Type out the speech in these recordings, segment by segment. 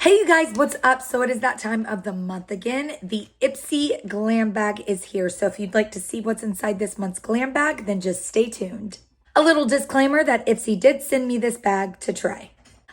Hey you guys, what's up? So it is that time of the month again. The Ipsy Glam bag is here. So if you'd like to see what's inside this month's glam bag, then just stay tuned. A little disclaimer that Ipsy did send me this bag to try.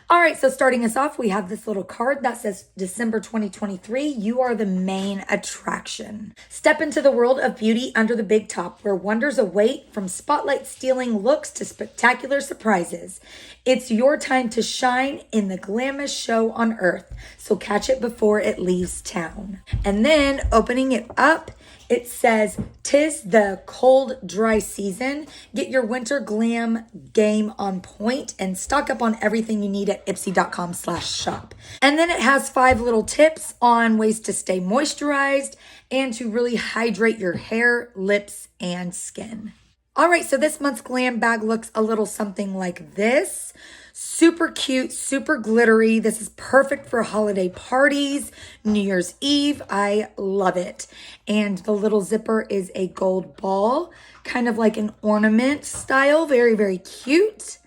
All right, so starting us off, we have this little card that says December 2023, you are the main attraction. Step into the world of beauty under the big top, where wonders await from spotlight-stealing looks to spectacular surprises. It's your time to shine in the glamorous show on earth, so catch it before it leaves town. And then opening it up, it says, "'Tis the cold, dry season. Get your winter glam game on point and stock up on everything you need at ipsy.com/shop." And then it has 5 little tips on ways to stay moisturized and to really hydrate your hair, lips, and skin. All right, so this month's glam bag looks a little something like this. Super cute, super glittery. This is perfect for holiday parties, New Year's Eve. I love it. And the little zipper is a gold ball, kind of like an ornament style. Very, very cute.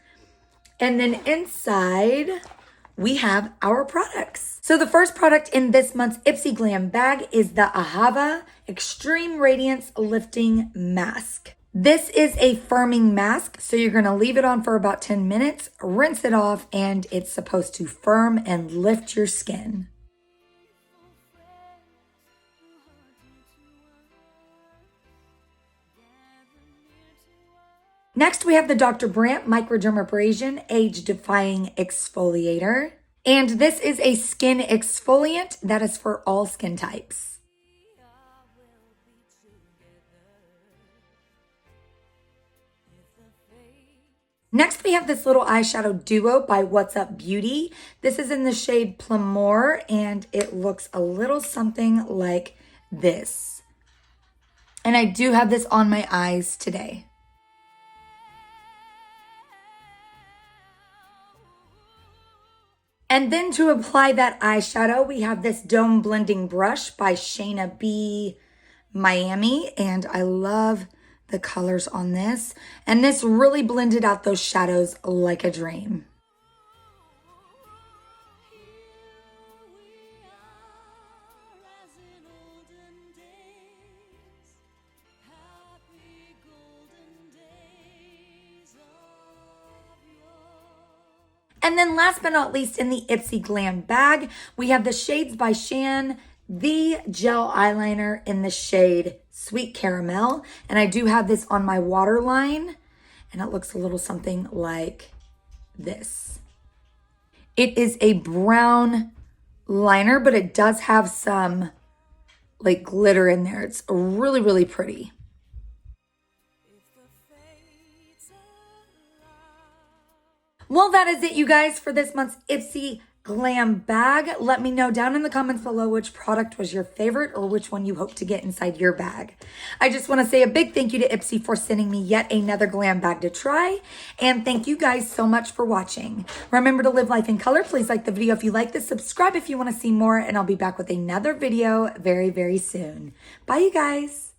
And then inside, we have our products. So the first product in this month's Ipsy Glam bag is the Ahava Extreme Radiance Lifting Mask. This is a firming mask, so you're going to leave it on for about 10 minutes, rinse it off, and it's supposed to firm and lift your skin. Next, we have the Dr. Brandt Microdermabrasion Age-Defying Exfoliator. And this is a skin exfoliant that is for all skin types. Next, we have this little eyeshadow duo by What's Up Beauty. This is in the shade Plamour, and it looks a little something like this. And I do have this on my eyes today. And then to apply that eyeshadow, we have this Dome Blending Brush by Shayna B. Miami, and I love the colors on this, and this really blended out those shadows like a dream. And then last but not least, in the Ipsy Glam bag, we have the Shades by Shan, the gel eyeliner in the shade Sweet Caramel. And I do have this on my waterline, and it looks a little something like this. It is a brown liner, but it does have some like glitter in there. It's really, really pretty. Well, that is it, you guys, for this month's Ipsy Glam bag. Let me know down in the comments below which product was your favorite or which one you hope to get inside your bag. I just want to say a big thank you to Ipsy for sending me yet another glam bag to try. And thank you guys so much for watching. Remember to live life in color. Please like the video if you like this. Subscribe if you want to see more. And I'll be back with another video very, very soon. Bye, you guys.